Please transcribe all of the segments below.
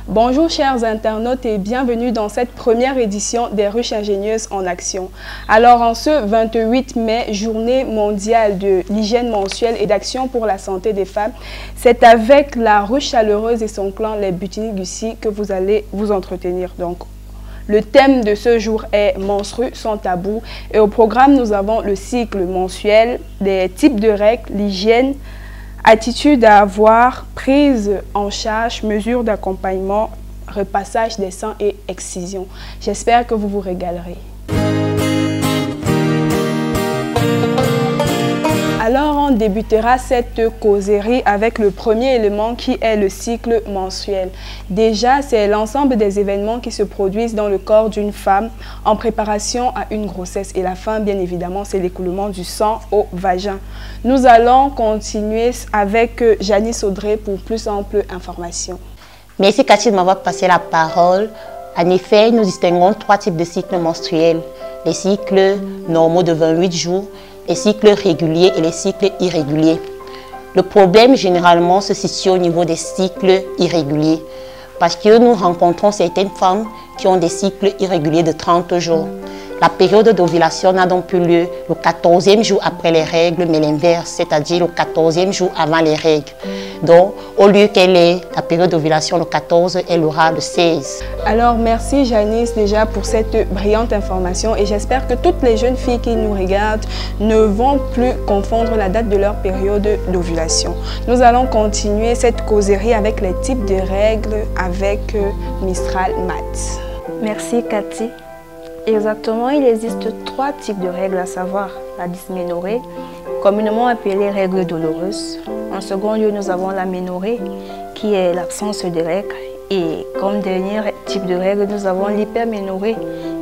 Bonjour chers internautes et bienvenue dans cette première édition des Ruches Ingénieuses en Action. Alors en ce 28 mai, journée mondiale de l'hygiène menstruelle et d'action pour la santé des femmes, c'est avec la Ruche Chaleureuse et son clan, les Butini-Gussi, que vous allez vous entretenir. Donc, le thème de ce jour est « Menstrues sans tabou » et au programme, nous avons le cycle mensuel, des types de règles, l'hygiène, attitude à avoir, prise en charge, mesures d'accompagnement, repassage des seins et excision. J'espère que vous vous régalerez. Alors, on débutera cette causerie avec le premier élément qui est le cycle menstruel. Déjà, c'est l'ensemble des événements qui se produisent dans le corps d'une femme en préparation à une grossesse. Et la fin, bien évidemment, c'est l'écoulement du sang au vagin. Nous allons continuer avec Janice Audrey pour plus ample information. Merci Cathy de m'avoir passé la parole. En effet, nous distinguons trois types de cycles menstruels. Les cycles normaux de 28 jours, les cycles réguliers et les cycles irréguliers. Le problème généralement se situe au niveau des cycles irréguliers parce que nous rencontrons certaines femmes qui ont des cycles irréguliers de 30 jours. La période d'ovulation n'a donc plus lieu le 14e jour après les règles, mais l'inverse, c'est-à-dire le 14e jour avant les règles. Donc, au lieu qu'elle ait la période d'ovulation le 14, elle aura le 16. Alors, merci Janice déjà pour cette brillante information et j'espère que toutes les jeunes filles qui nous regardent ne vont plus confondre la date de leur période d'ovulation. Nous allons continuer cette causerie avec les types de règles avec Mistral Mat. Merci Cathy. Exactement, il existe trois types de règles, à savoir la dysménorrhée, communément appelée règle douloureuse. En second lieu, nous avons la ménorrhée, qui est l'absence de règles. Et comme dernier type de règle, nous avons l'hyperménorrhée,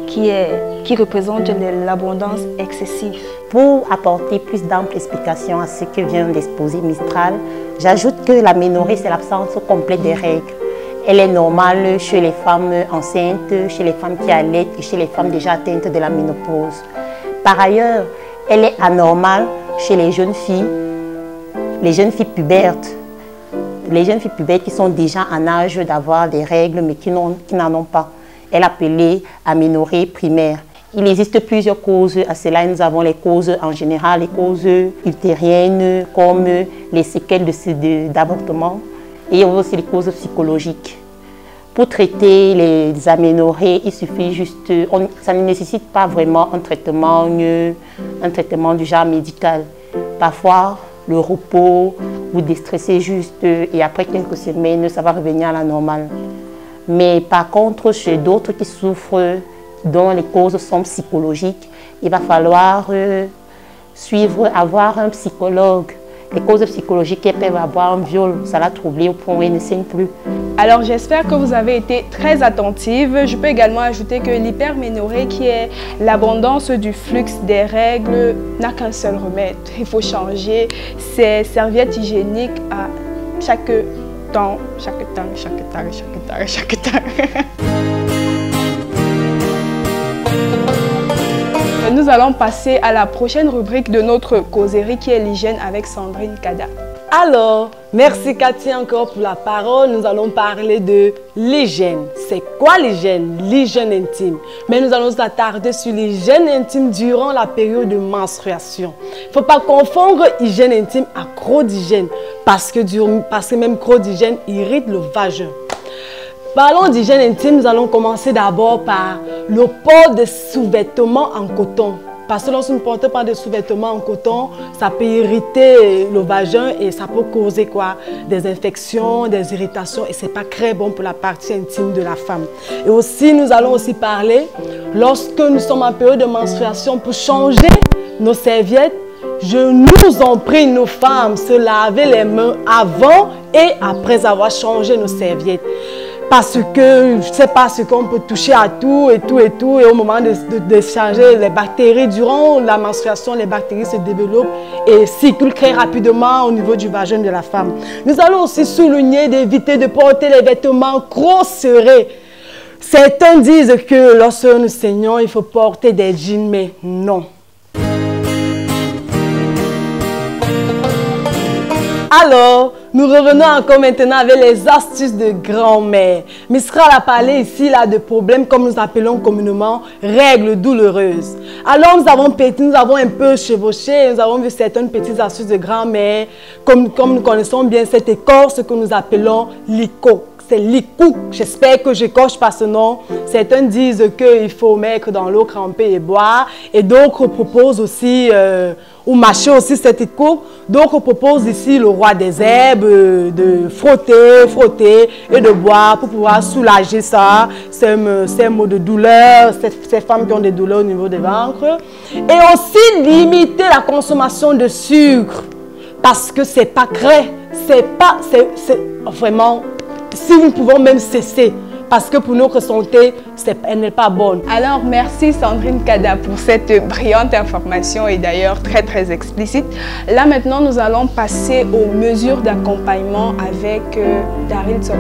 qui représente l'abondance excessive. Pour apporter plus d'amples explications à ce que vient d'exposer Mistral, j'ajoute que la ménorrhée, c'est l'absence complète des règles. Elle est normale chez les femmes enceintes, chez les femmes qui allaitent et chez les femmes déjà atteintes de la ménopause. Par ailleurs, elle est anormale chez les jeunes filles pubertes. Les jeunes filles pubertes qui sont déjà en âge d'avoir des règles mais qui n'en ont pas. Elle est appelée aménorrhée primaire. Il existe plusieurs causes à cela. Nous avons les causes en général, les causes utériennes comme les séquelles d'avortement. Et il y a aussi les causes psychologiques. Pour traiter les aménorrhées, il suffit juste, ça ne nécessite pas vraiment un traitement du genre médical. Parfois, le repos, vous déstressez juste et après quelques semaines, ça va revenir à la normale. Mais par contre, chez d'autres qui souffrent, dont les causes sont psychologiques, il va falloir avoir un psychologue. Les causes psychologiques, elles peuvent avoir un viol, ça l'a troublé au point où elle ne saigne plus. Alors j'espère que vous avez été très attentive. Je peux également ajouter que l'hyperménorrhée, qui est l'abondance du flux des règles, n'a qu'un seul remède. Il faut changer ses serviettes hygiéniques à chaque temps. Nous allons passer à la prochaine rubrique de notre causerie qui est l'hygiène avec Sandrine Kada. Alors, merci Cathy encore pour la parole. Nous allons parler de l'hygiène. C'est quoi l'hygiène? L'hygiène intime. Mais nous allons nous attarder sur l'hygiène intime durant la période de menstruation. Il ne faut pas confondre hygiène intime à croc d'hygiène parce que même croc d'hygiène irrite le vagin. Parlons d'hygiène intime, nous allons commencer d'abord par le port de sous-vêtements en coton. Parce que lorsqu'on ne porte pas de sous-vêtements en coton, ça peut irriter le vagin et ça peut causer quoi? Des infections, des irritations et ce n'est pas très bon pour la partie intime de la femme. Et aussi, nous allons aussi parler, lorsque nous sommes en période de menstruation, pour changer nos serviettes, je nous en prie, nos femmes, se laver les mains avant et après avoir changé nos serviettes. Parce que je ne sais pas ce qu'on peut toucher à tout et au moment de changer les bactéries, durant la menstruation, les bactéries se développent et circulent très rapidement au niveau du vagin de la femme. Nous allons aussi souligner d'éviter de porter les vêtements trop serrés. Certains disent que lorsque nous saignons, il faut porter des jeans, mais non. Alors, Nous revenons encore maintenant avec les astuces de grand-mère. Mistral a parlé ici là, de problèmes comme nous appelons communément règles douloureuses. Alors nous avons un peu chevauché, nous avons vu certaines petites astuces de grand-mère, comme nous connaissons bien cette écorce que nous appelons l'ico. C'est l'icou. J'espère que j'écorche pas ce nom. Certains disent qu'il faut mettre dans l'eau trempée et boire. Et d'autres proposent aussi, ou mâcher aussi cet icou. D'autres proposent ici le roi des herbes, de frotter et de boire pour pouvoir soulager ça, ces maux de douleur, ces femmes qui ont des douleurs au niveau des ventres. Et aussi limiter la consommation de sucre. Parce que c'est pas craint. C'est vraiment... Si nous pouvons même cesser, parce que pour notre santé, elle n'est pas bonne. Alors, merci Sandrine Kada pour cette brillante information et d'ailleurs très explicite. Là maintenant, nous allons passer aux mesures d'accompagnement avec Daryl Sobou.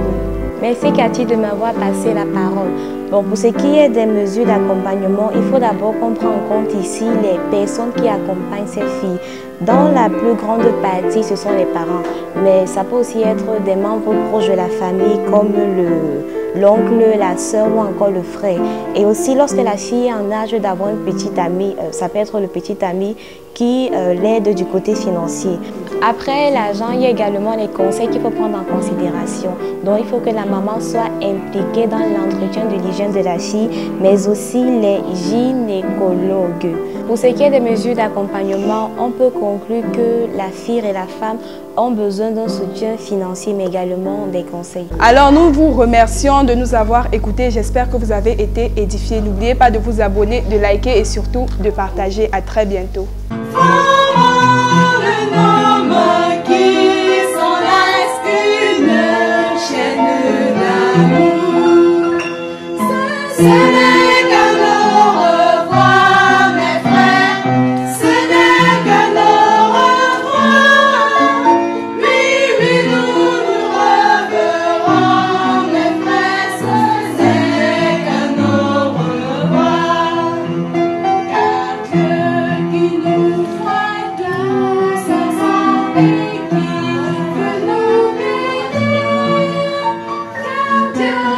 Merci Cathy de m'avoir passé la parole. Bon, pour ce qui est des mesures d'accompagnement, il faut d'abord qu'on prenne en compte ici les personnes qui accompagnent ces filles. Dans la plus grande partie, ce sont les parents, mais ça peut aussi être des membres proches de la famille comme l'oncle, la soeur ou encore le frère. Et aussi, lorsque la fille est en âge d'avoir une petite amie, ça peut être le petit ami qui l'aide du côté financier. Après l'argent, il y a également les conseils qu'il faut prendre en considération. Donc, il faut que la maman soit impliquée dans l'entretien de l'hygiène de la fille, mais aussi les gynécologues. Pour ce qui est des mesures d'accompagnement, on peut conclure que la fille et la femme ont besoin d'un soutien financier, mais également des conseils. Alors, nous vous remercions de nous avoir écoutés. J'espère que vous avez été édifiés. N'oubliez pas de vous abonner, de liker et surtout de partager. À très bientôt. Dieu